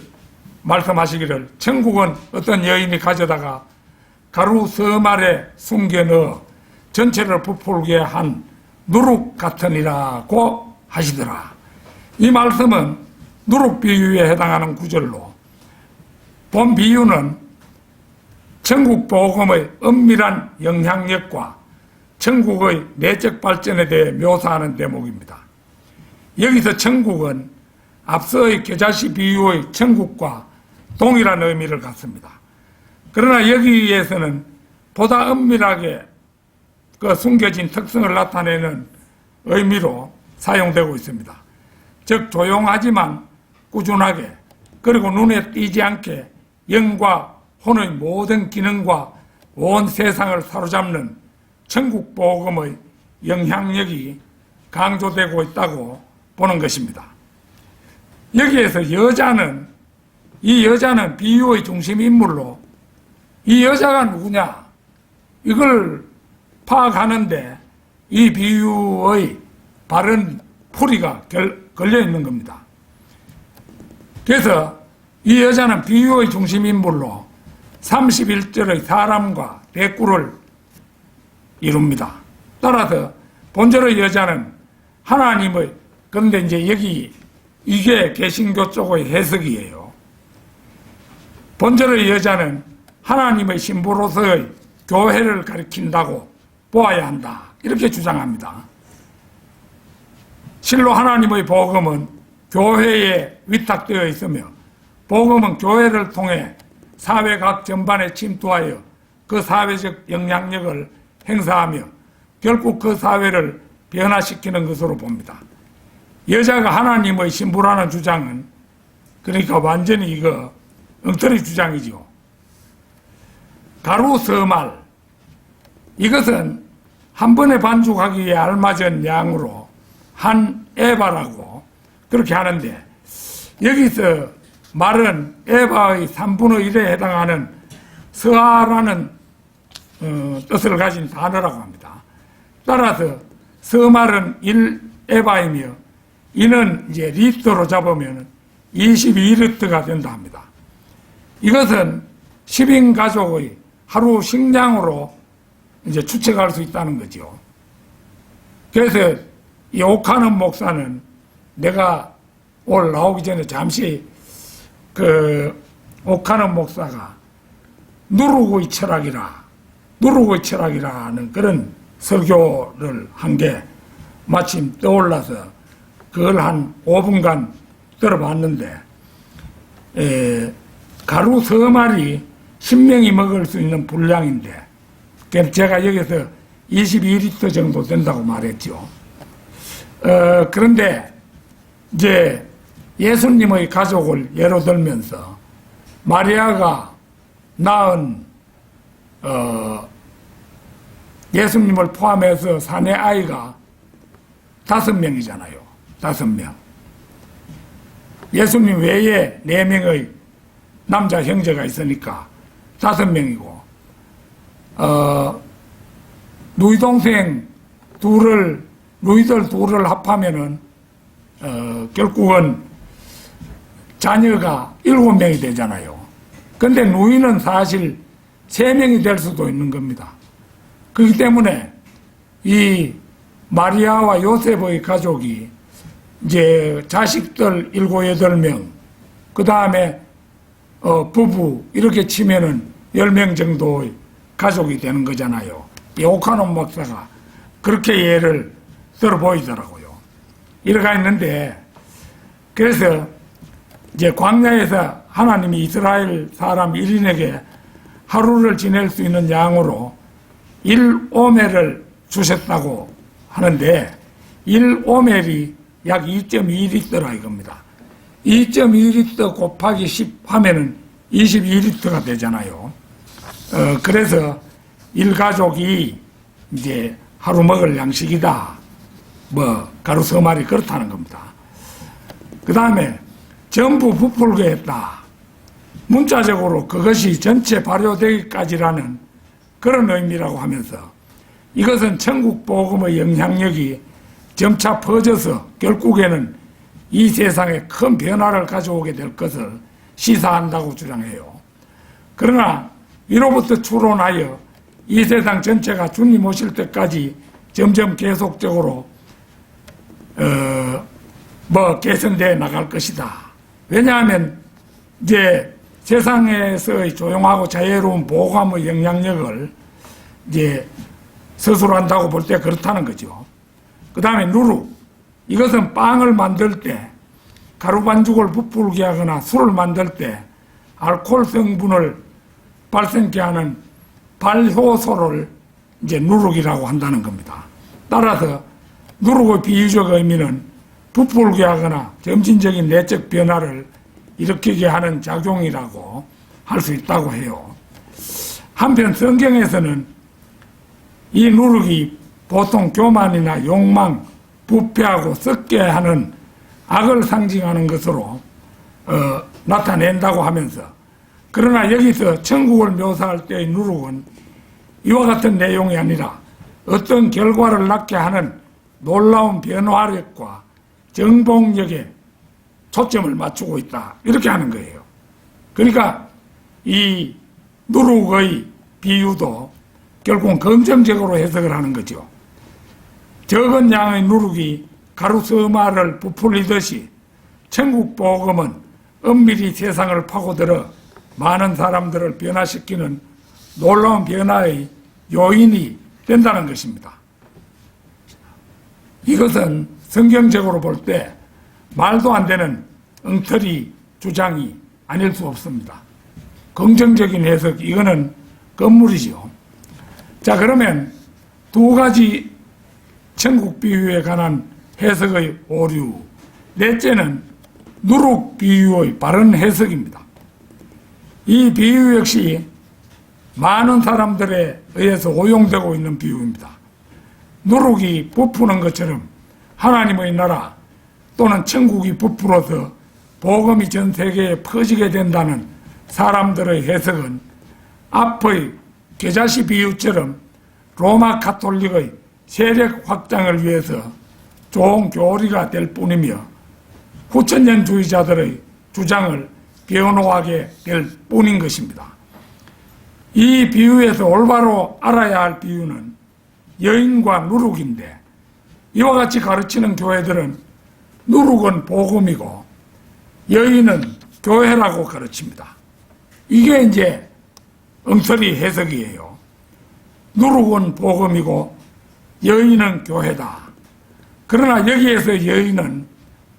말씀하시기를 천국은 어떤 여인이 가져다가 가루 섬 아래 숨겨 넣어 전체를 부풀게 한 누룩 같으니라고 하시더라. 이 말씀은 누룩 비유에 해당하는 구절로 본 비유는 천국 복음의 엄밀한 영향력과 천국의 내적 발전에 대해 묘사하는 대목입니다. 여기서 천국은 앞서의 겨자씨 비유의 천국과 동일한 의미를 갖습니다. 그러나 여기에서는 보다 엄밀하게 그 숨겨진 특성을 나타내는 의미로 사용되고 있습니다. 즉 조용하지만 꾸준하게 그리고 눈에 띄지 않게 영과 혼의 모든 기능과 온 세상을 사로잡는 천국 복음의 영향력이 강조되고 있다고 보는 것입니다. 여기에서 이 여자는 비유의 중심 인물로 이 여자가 누구냐 이걸 파악하는데 이 비유의 바른 풀이가 걸려 있는 겁니다. 그래서 이 여자는 비유의 중심 인물로 31절의 사람과 대꾸를 이룹니다. 따라서 본절의 여자는 하나님의, 그런데 이제 여기 이게 개신교 쪽의 해석이에요. 본절의 여자는 하나님의 신부로서의 교회를 가리킨다고 보아야 한다. 이렇게 주장합니다. 실로 하나님의 복음은 교회에 위탁되어 있으며 복음은 교회를 통해 사회 각 전반에 침투하여 그 사회적 영향력을 행사하며 결국 그 사회를 변화시키는 것으로 봅니다. 여자가 하나님의 신부라는 주장은 그러니까 완전히 이거 엉터리 주장이죠. 가루서말 이것은 한 번에 반죽하기에 알맞은 양으로 한 에바라고 그렇게 하는데 여기서 말은 에바의 3분의 1에 해당하는 서하라는 뜻을 가진 단어라고 합니다. 따라서 서말은 1에바이며 이는 이제 리터로 잡으면 22리터가 된다 합니다. 이것은 10인 가족의 하루 식량으로 이제 추측할 수 있다는 거죠. 그래서 이 오카는 목사는 내가 오늘 나오기 전에 잠시 그 오카는 목사가 누르고의 철학이라는 그런 설교를 한 게 마침 떠올라서 그걸 한 5분간 들어봤는데 가루 서말이 10명이 먹을 수 있는 분량인데 제가 여기서 22리터 정도 된다고 말했죠. 그런데 이제 예수님의 가족을 예로 들면서 마리아가 낳은 예수님을 포함해서 사내 아이가 5명이잖아요. 5명. 예수님 외에 4명의 남자 형제가 있으니까 5명이고 누이 동생 누이들 둘을 합하면은 결국은 자녀가 7명이 되잖아요. 근데 누이는 사실 3명이 될 수도 있는 겁니다. 그렇기 때문에 이 마리아와 요셉의 가족이 이제 자식들 7, 8명, 그 다음에 부부 이렇게 치면은 10명 정도의 가족이 되는 거잖아요. 이 오카논 목사가 그렇게 예를 들어 보이더라고요. 이래가 있는데 그래서 이제 광야에서 하나님이 이스라엘 사람 1인에게 하루를 지낼 수 있는 양으로 1오멜을 주셨다고 하는데 1오멜이 약 2.2리터라 이겁니다. 2.2리터 곱하기 10 하면은 22리터가 되잖아요. 그래서 일가족이 이제 하루 먹을 양식이다. 가루 서말이 그렇다는 겁니다. 그 다음에 전부 부풀게 했다. 문자적으로 그것이 전체 발효되기까지라는 그런 의미라고 하면서 이것은 천국 복음의 영향력이 점차 퍼져서 결국에는 이 세상에 큰 변화를 가져오게 될 것을 시사한다고 주장해요. 그러나 이로부터 추론하여 이 세상 전체가 주님 오실 때까지 점점 계속적으로 개선되어 나갈 것이다. 왜냐하면 이제 세상에서의 조용하고 자유로운 보감의 영향력을 이제 서술한다고 볼 때 그렇다는 거죠. 그 다음에 누룩. 이것은 빵을 만들 때 가루 반죽을 부풀게 하거나 술을 만들 때 알코올 성분을 발생케 하는 발효소를 이제 누룩이라고 한다는 겁니다. 따라서 누룩의 비유적 의미는 부풀게 하거나 점진적인 내적 변화를 일으키게 하는 작용이라고 할 수 있다고 해요. 한편 성경에서는 이 누룩이 보통 교만이나 욕망, 부패하고 썩게 하는 악을 상징하는 것으로 나타낸다고 하면서, 그러나 여기서 천국을 묘사할 때의 누룩은 이와 같은 내용이 아니라 어떤 결과를 낳게 하는 놀라운 변화력과 정복력에 초점을 맞추고 있다, 이렇게 하는 거예요. 그러니까 이 누룩의 비유도 결국은 긍정적으로 해석을 하는 거죠. 적은 양의 누룩이 가루 서마를 부풀리듯이 천국 복음은 엄밀히 세상을 파고들어 많은 사람들을 변화시키는 놀라운 변화의 요인이 된다는 것입니다. 이것은 성경적으로 볼 때 말도 안 되는 엉터리 주장이 아닐 수 없습니다. 긍정적인 해석, 이거는 건물이죠. 자, 그러면 두 가지 천국 비유에 관한 해석의 오류. 넷째는 누룩 비유의 바른 해석입니다. 이 비유 역시 많은 사람들에 의해서 오용되고 있는 비유입니다. 누룩이 부푸는 것처럼 하나님의 나라 또는 천국이 부풀어서 복음이 전 세계에 퍼지게 된다는 사람들의 해석은 앞의 겨자씨 비유처럼 로마 가톨릭의 세력 확장을 위해서 좋은 교리가 될 뿐이며 후천년주의자들의 주장을 변호하게 될 뿐인 것입니다. 이 비유에서 올바로 알아야 할 비유는 여인과 누룩인데, 이와 같이 가르치는 교회들은 누룩은 복음이고 여인은 교회라고 가르칩니다. 이게 이제 엉터리 해석이에요. 누룩은 복음이고 여인은 교회다. 그러나 여기에서 여인은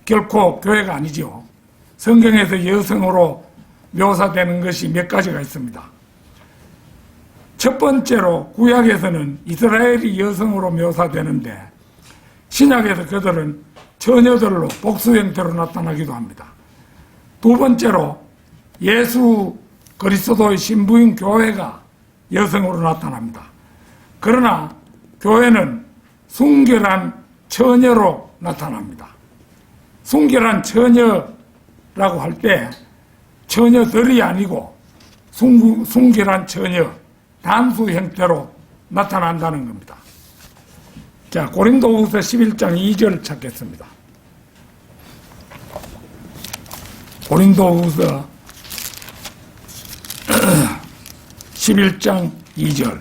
결코 교회가 아니죠. 성경에서 여성으로 묘사되는 것이 몇 가지가 있습니다. 첫 번째로 구약에서는 이스라엘이 여성으로 묘사되는데 신약에서 그들은 처녀들로 복수 형태로 나타나기도 합니다. 두 번째로 예수 그리스도의 신부인 교회가 여성으로 나타납니다. 그러나 교회는 순결한 처녀로 나타납니다. 순결한 처녀라고 할 때 처녀들이 아니고 순결한 처녀, 단수 형태로 나타난다는 겁니다. 자, 고린도후서 11장 2절 찾겠습니다. 고린도후서 11장 2절.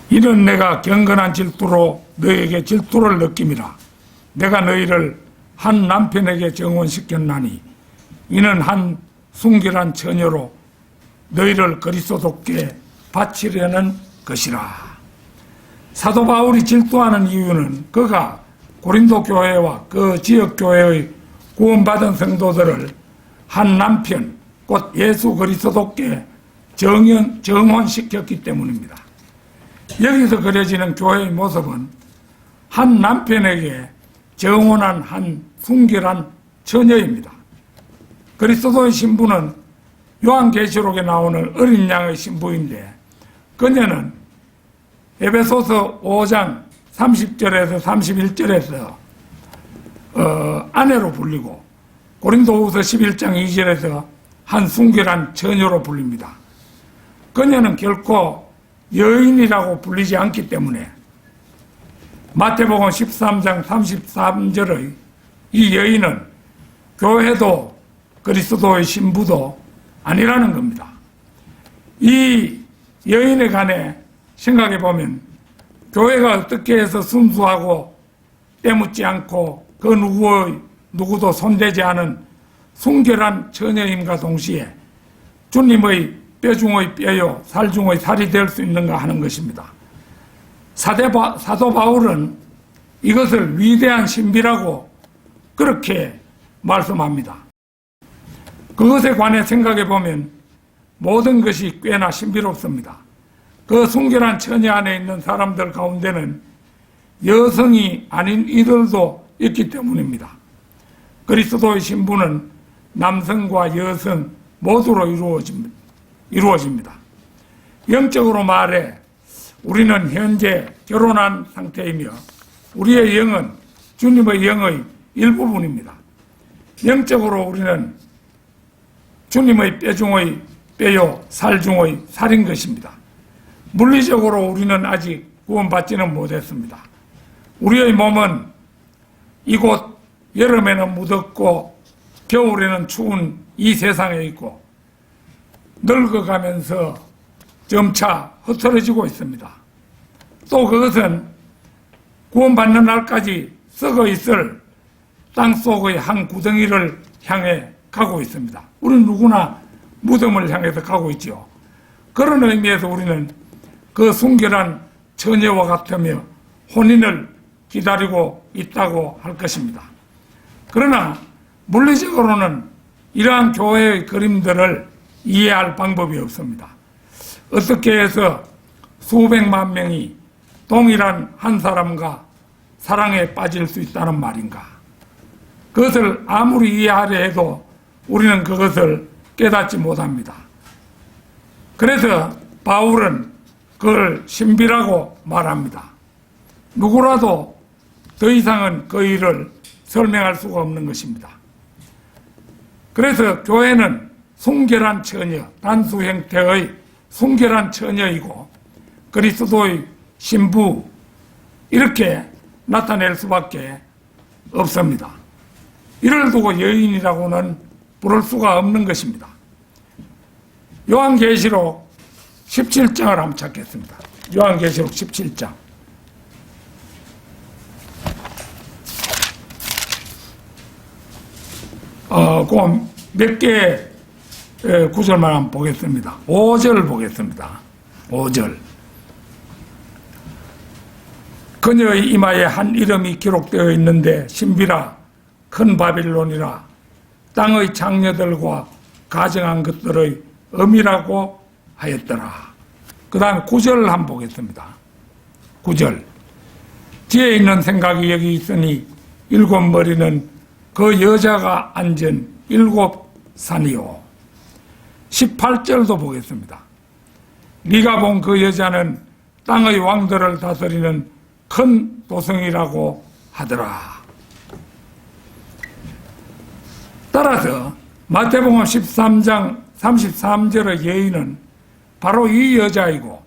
이는 내가 경건한 질투로 너에게 질투를 느낌이라. 내가 너희를 한 남편에게 정혼시켰나니 이는 한 순결한 처녀로 너희를 그리스도께 바치려는 것이라. 사도 바울이 질투하는 이유는 그가 고린도 교회와 그 지역 교회의 구원받은 성도들을 한 남편, 곧 예수 그리스도께 정혼시켰기 때문입니다. 여기서 그려지는 교회의 모습은 한 남편에게 정혼한 한 순결한 처녀입니다. 그리스도의 신부는 요한계시록에 나오는 어린 양의 신부인데, 그녀는 에베소서 5장 30절에서 31절에서 아내로 불리고 고린도후서 11장 2절에서 한 순결한 처녀로 불립니다. 그녀는 결코 여인이라고 불리지 않기 때문에 마태복음 13장 33절의 이 여인은 교회도 그리스도의 신부도 아니라는 겁니다. 이 여인에 관해 생각해 보면 교회가 어떻게 해서 순수하고 때묻지 않고 그 누구도 손대지 않은 순결한 처녀임과 동시에 주님의 뼈 중의 뼈요 살 중의 살이 될 수 있는가 하는 것입니다. 사도 바울은 이것을 위대한 신비라고 그렇게 말씀합니다. 그것에 관해 생각해 보면 모든 것이 꽤나 신비롭습니다. 그 순결한 처녀 안에 있는 사람들 가운데는 여성이 아닌 이들도 있기 때문입니다. 그리스도의 신부는 남성과 여성 모두로 이루어집니다. 영적으로 말해 우리는 현재 결혼한 상태이며 우리의 영은 주님의 영의 일부분입니다. 영적으로 우리는 주님의 뼈 중의 뼈요 살 중의 살인 것입니다. 물리적으로 우리는 아직 구원받지는 못했습니다. 우리의 몸은 이곳 여름에는 무덥고 겨울에는 추운 이 세상에 있고 늙어가면서 점차 흐트러지고 있습니다. 또 그것은 구원받는 날까지 썩어 있을 땅속의 한 구덩이를 향해 가고 있습니다. 우리는 누구나 무덤을 향해서 가고 있죠. 그런 의미에서 우리는 그 순결한 처녀와 같으며 혼인을 기다리고 있다고 할 것입니다. 그러나 물리적으로는 이러한 교회의 그림들을 이해할 방법이 없습니다. 어떻게 해서 수백만 명이 동일한 한 사람과 사랑에 빠질 수 있다는 말인가? 그것을 아무리 이해하려 해도 우리는 그것을 깨닫지 못합니다. 그래서 바울은 그걸 신비라고 말합니다. 누구라도 더 이상은 그 일을 설명할 수가 없는 것입니다. 그래서 교회는 순결한 처녀, 단수 형태의 순결한 처녀이고 그리스도의 신부 이렇게 나타낼 수밖에 없습니다. 이를 두고 여인이라고는 부를 수가 없는 것입니다. 요한계시록 17장을 한번 찾겠습니다. 요한계시록 17장. 그 몇 개 구절만 한번 보겠습니다. 5절 보겠습니다. 5절. 그녀의 이마에 한 이름이 기록되어 있는데 신비라 큰 바빌론이라 땅의 장녀들과 가정한 것들의 엄이라고 하였더라. 그 다음 9절 한번 보겠습니다. 9절. 지혜 있는 생각이 여기 있으니 일곱 머리는 그 여자가 앉은 일곱 산이요. 18절도 보겠습니다. 네가 본 그 여자는 땅의 왕들을 다스리는 큰 도성이라고 하더라. 따라서 마태복음 13장 33절의 여인은 바로 이 여자이고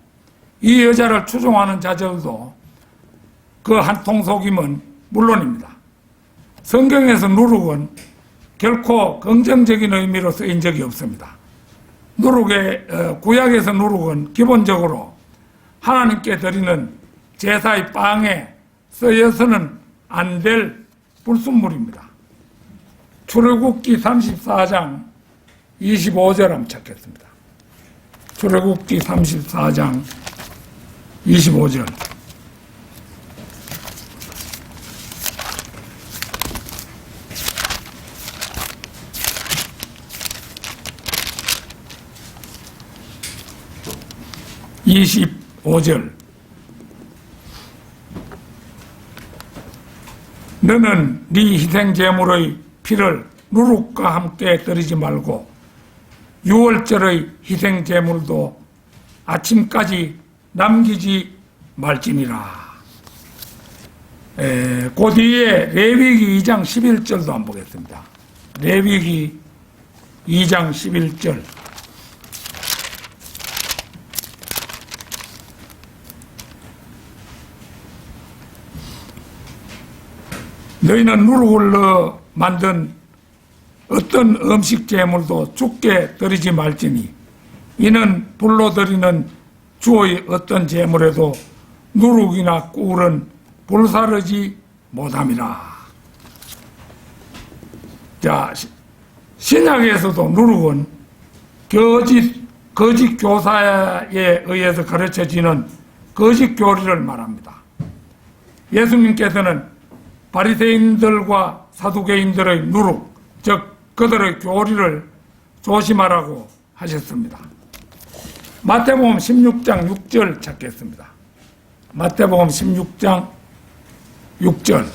이 여자를 추종하는 자들도 그 한 통속임은 물론입니다. 성경에서 누룩은 결코 긍정적인 의미로 쓰인 적이 없습니다. 구약에서 누룩은 기본적으로 하나님께 드리는 제사의 빵에 쓰여서는 안 될 불순물입니다. 출애굽기 34장 25절 한번 찾겠습니다. 출애굽기 34장 25절. 너는 네 희생 제물의 피를 누룩과 함께 드리지 말고 유월절의 희생 제물도 아침까지 남기지 말지니라. 그 뒤에 레위기 2장 11절도 한번 보겠습니다. 레위기 2장 11절. 너희는 누룩을 넣어 만든 어떤 음식 제물도 주께 드리지 말지니 이는 불로 드리는 주의 어떤 제물에도 누룩이나 꿀은 불사르지 못함이라. 자, 신약에서도 누룩은 거짓 교사에 의해서 가르쳐지는 그 거짓 교리를 말합니다. 예수님께서는 바리새인들과 사두개인들의 누룩, 즉 그들의 교리를 조심하라고 하셨습니다. 마태복음 16장 6절 찾겠습니다. 마태복음 16장 6절.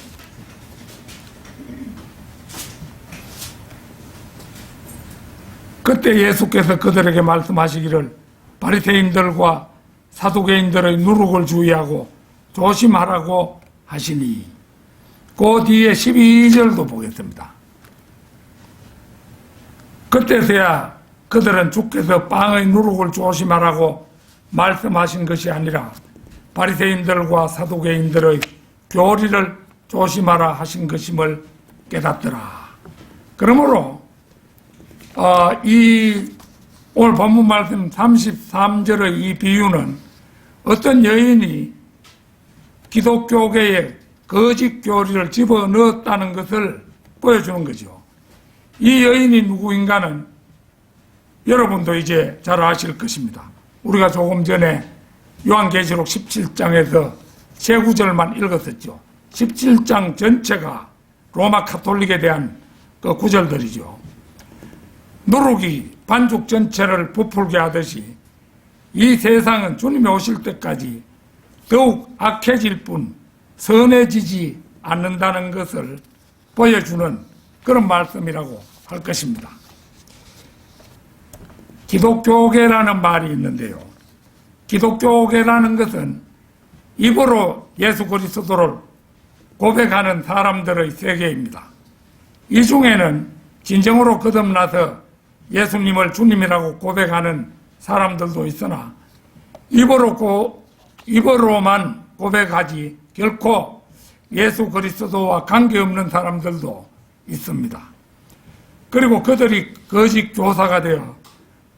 그때 예수께서 그들에게 말씀하시기를 바리새인들과 사두개인들의 누룩을 주의하고 조심하라고 하시니, 그 뒤에 12절도 보겠습니다. 그때서야 그들은 주께서 빵의 누룩을 조심하라고 말씀하신 것이 아니라 바리새인들과 사두개인들의 교리를 조심하라 하신 것임을 깨닫더라. 그러므로 오늘 본문 말씀 33절의 이 비유는 어떤 여인이 기독교계에 거짓 교리를 집어넣었다는 것을 보여주는 거죠. 이 여인이 누구인가는 여러분도 이제 잘 아실 것입니다. 우리가 조금 전에 요한계시록 17장에서 세 구절만 읽었었죠. 17장 전체가 로마 카톨릭에 대한 그 구절들이죠. 누룩이 반죽 전체를 부풀게 하듯이 이 세상은 주님이 오실 때까지 더욱 악해질 뿐 선해지지 않는다는 것을 보여주는 그런 말씀이라고 할 것입니다. 기독교계라는 말이 있는데요. 기독교계라는 것은 입으로 예수 그리스도를 고백하는 사람들의 세계입니다. 이 중에는 진정으로 거듭나서 예수님을 주님이라고 고백하는 사람들도 있으나 입으로만 고백하지 결코 예수 그리스도와 관계없는 사람들도 있습니다. 그리고 그들이 거짓 교사가 되어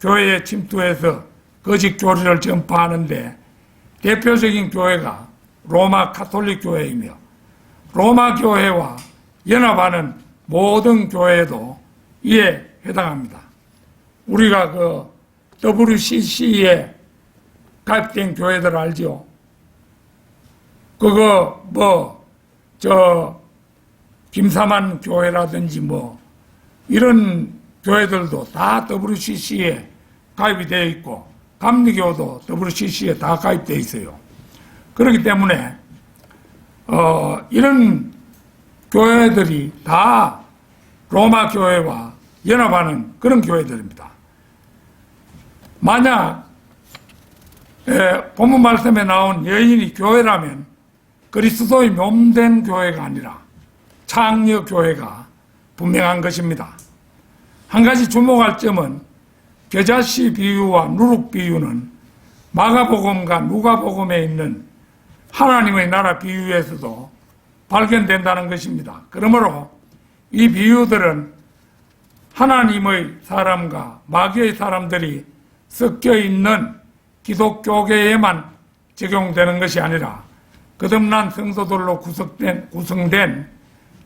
교회에 침투해서 거짓 교리를 전파하는데 대표적인 교회가 로마 카톨릭 교회이며 로마 교회와 연합하는 모든 교회도 이에 해당합니다. 우리가 그 WCC에 가입된 교회들 알죠? 그거 김사만 교회라든지 이런 교회들도 다 WCC에 가입이 되어 있고 감리교도 WCC에 다 가입되어 있어요. 그렇기 때문에 이런 교회들이 다 로마 교회와 연합하는 그런 교회들입니다. 만약 본문 말씀에 나온 여인이 교회라면 그리스도의 몸된 교회가 아니라 창녀 교회가 분명한 것입니다. 한 가지 주목할 점은 겨자씨 비유와 누룩 비유는 마가복음과 누가복음에 있는 하나님의 나라 비유에서도 발견된다는 것입니다. 그러므로 이 비유들은 하나님의 사람과 마귀의 사람들이 섞여 있는 기독교계에만 적용되는 것이 아니라 거듭난 성도들로 구성된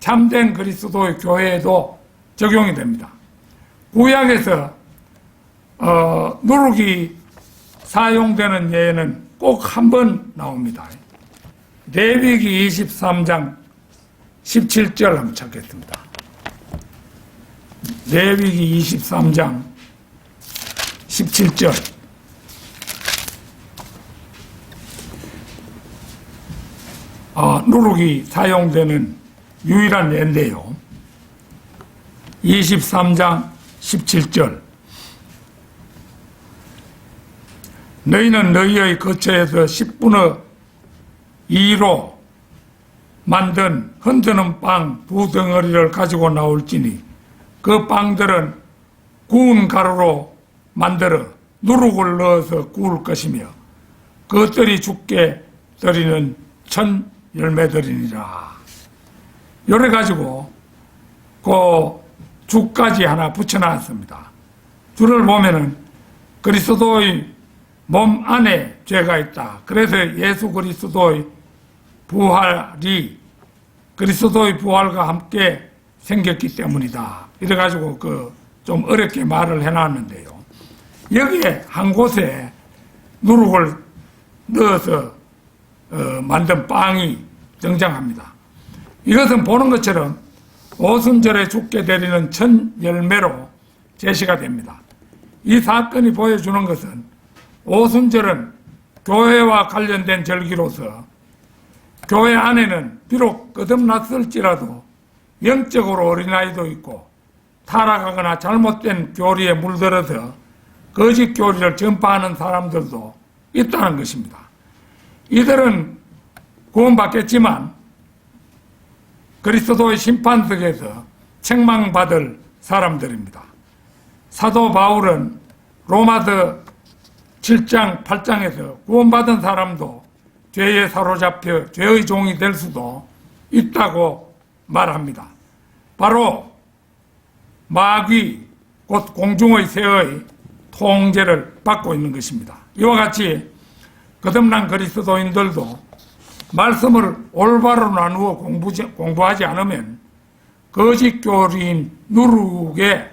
참된 그리스도의 교회에도 적용이 됩니다. 구약에서 누룩이 사용되는 예는 꼭 한 번 나옵니다. 레위기 23장 17절 한번 찾겠습니다. 레위기 23장 17절. 누룩이 사용되는 유일한 예인데요. 23장 17절. 너희는 너희의 거처에서 10분의 2로 만든 흔드는 빵 2덩어리를 가지고 나올지니 그 빵들은 구운 가루로 만들어 누룩을 넣어서 구울 것이며 그것들이 주께 드리는 천 열매들이니라. 요래 가지고 그 주까지 하나 붙여놨습니다. 주를 보면은 그리스도의 몸 안에 죄가 있다. 그래서 예수 그리스도의 부활이 그리스도의 부활과 함께 생겼기 때문이다. 이래 가지고 좀 어렵게 말을 해놨는데요. 여기에 한 곳에 누룩을 넣어서 만든 빵이 등장합니다. 이것은 보는 것처럼 오순절에 죽게 되리는 첫 열매로 제시가 됩니다. 이 사건이 보여주는 것은 오순절은 교회와 관련된 절기로서 교회 안에는 비록 거듭났을지라도 영적으로 어린아이도 있고 타락하거나 잘못된 교리에 물들어서 거짓 교리를 전파하는 사람들도 있다는 것입니다. 이들은 구원받겠지만 그리스도의 심판석에서 책망받을 사람들입니다. 사도 바울은 로마서 7장, 8장에서 구원받은 사람도 죄에 사로잡혀 죄의 종이 될 수도 있다고 말합니다. 바로 마귀, 곧 공중의 새의 통제를 받고 있는 것입니다. 이와 같이 거듭난 그리스도인들도 말씀을 올바로 나누어 공부하지 않으면 거짓 교리인 누룩에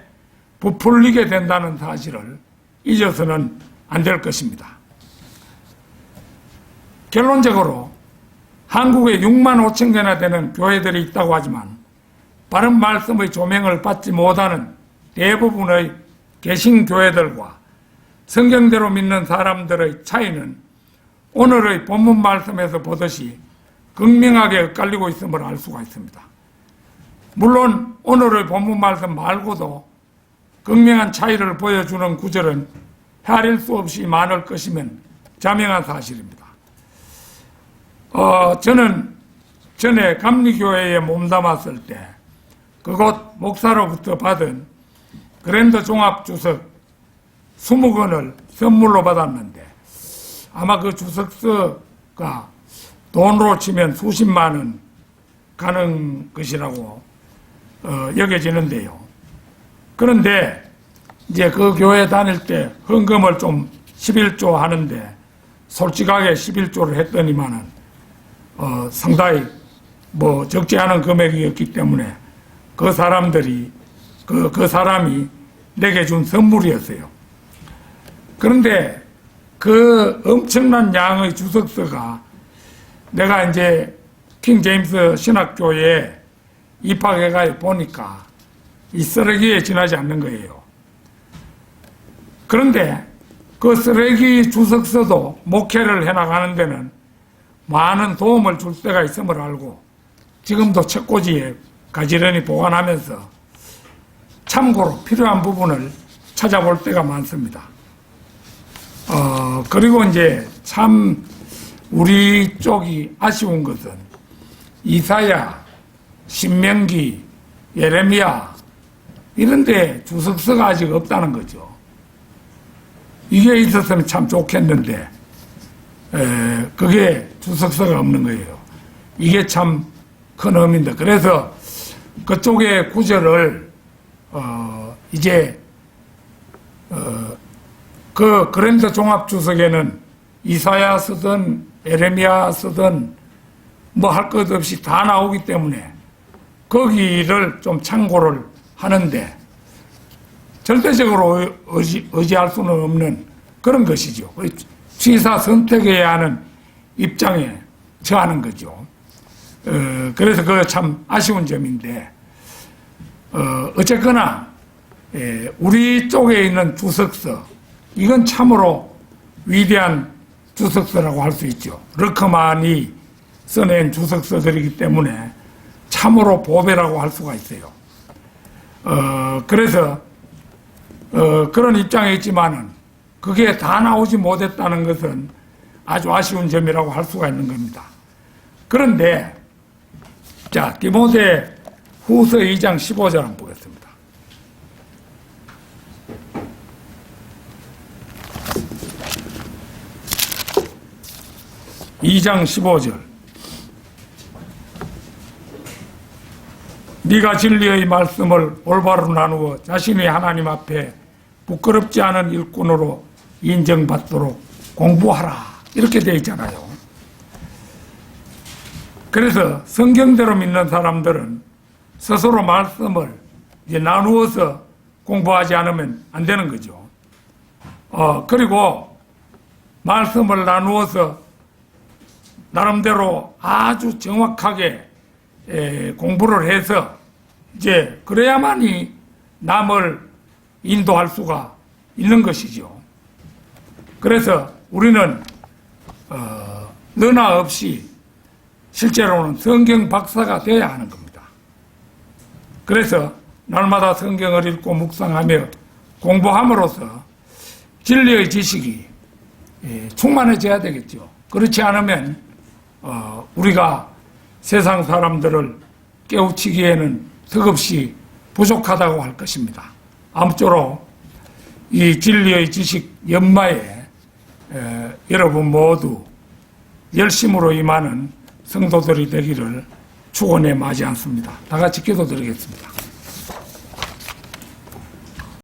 부풀리게 된다는 사실을 잊어서는 안 될 것입니다. 결론적으로 한국에 6만 5천 개나 되는 교회들이 있다고 하지만 바른 말씀의 조명을 받지 못하는 대부분의 개신교회들과 성경대로 믿는 사람들의 차이는 오늘의 본문 말씀에서 보듯이 극명하게 엇갈리고 있음을 알 수가 있습니다. 물론 오늘의 본문 말씀 말고도 극명한 차이를 보여주는 구절은 헤아릴 수 없이 많을 것이면 자명한 사실입니다. 저는 전에 감리교회에 몸담았을 때 그곳 목사로부터 받은 그랜드 종합주석 20권을 선물로 받았는데 아마 그 주석서가 돈으로 치면 수십만 원 가는 것이라고 여겨지는데요. 그런데 이제 그 교회 다닐 때 헌금을 좀 11조 하는데 솔직하게 11조를 했더니만은 상당히 뭐 적지 않은 금액이었기 때문에 그 사람들이 그 사람이 내게 준 선물이었어요. 그런데 그 엄청난 양의 주석서가 내가 이제 킹 제임스 신학교에 입학해가 보니까 이 쓰레기에 지나지 않는 거예요. 그런데 그 쓰레기 주석서도 목회를 해나가는 데는 많은 도움을 줄 때가 있음을 알고 지금도 책꽂이에 가지런히 보관하면서 참고로 필요한 부분을 찾아볼 때가 많습니다. 그리고 이제 참 우리 쪽이 아쉬운 것은 이사야, 신명기, 예레미야 이런데 주석서가 아직 없다는 거죠. 이게 있었으면 참 좋겠는데 그게 주석서가 없는 거예요. 이게 참 큰 의미입니다. 그래서 그쪽의 구절을 이제 그 그랜드 종합주석에는 이사야 쓰든 에레미야 쓰든 뭐 할 것 없이 다 나오기 때문에 거기를 좀 참고를 하는데 절대적으로 의지할 수는 없는 그런 것이죠. 취사 선택해야 하는 입장에 처하는 거죠. 그래서 그 참 아쉬운 점인데 어쨌거나 우리 쪽에 있는 주석서 이건 참으로 위대한 주석서라고 할 수 있죠. 르크만이 써낸 주석서들이기 때문에 참으로 보배라고 할 수가 있어요. 그래서 그런 입장에 있지만은 그게 다 나오지 못했다는 것은 아주 아쉬운 점이라고 할 수가 있는 겁니다. 그런데 자, 디모데 후서 2장 15절 한번 보겠습니다. (2장 15절) 네가 진리의 말씀을 올바로 나누어 자신이 하나님 앞에 부끄럽지 않은 일꾼으로 인정받도록 공부하라 이렇게 되어 있잖아요. 그래서 성경대로 믿는 사람들은 스스로 말씀을 이제 나누어서 공부하지 않으면 안 되는 거죠. 그리고 말씀을 나누어서 나름대로 아주 정확하게 공부를 해서 이제 그래야만이 남을 인도할 수가 있는 것이죠. 그래서 우리는 너나 없이 실제로는 성경 박사가 되어야 하는 겁니다. 그래서 날마다 성경을 읽고 묵상하며 공부함으로써 진리의 지식이 충만해져야 되겠죠. 그렇지 않으면 우리가 세상 사람들을 깨우치기에는 턱없이 부족하다고 할 것입니다. 아무쪼록 이 진리의 지식 연마에 여러분 모두 열심으로 임하는 성도들이 되기를 축원해 마지 않습니다. 다 같이 기도드리겠습니다.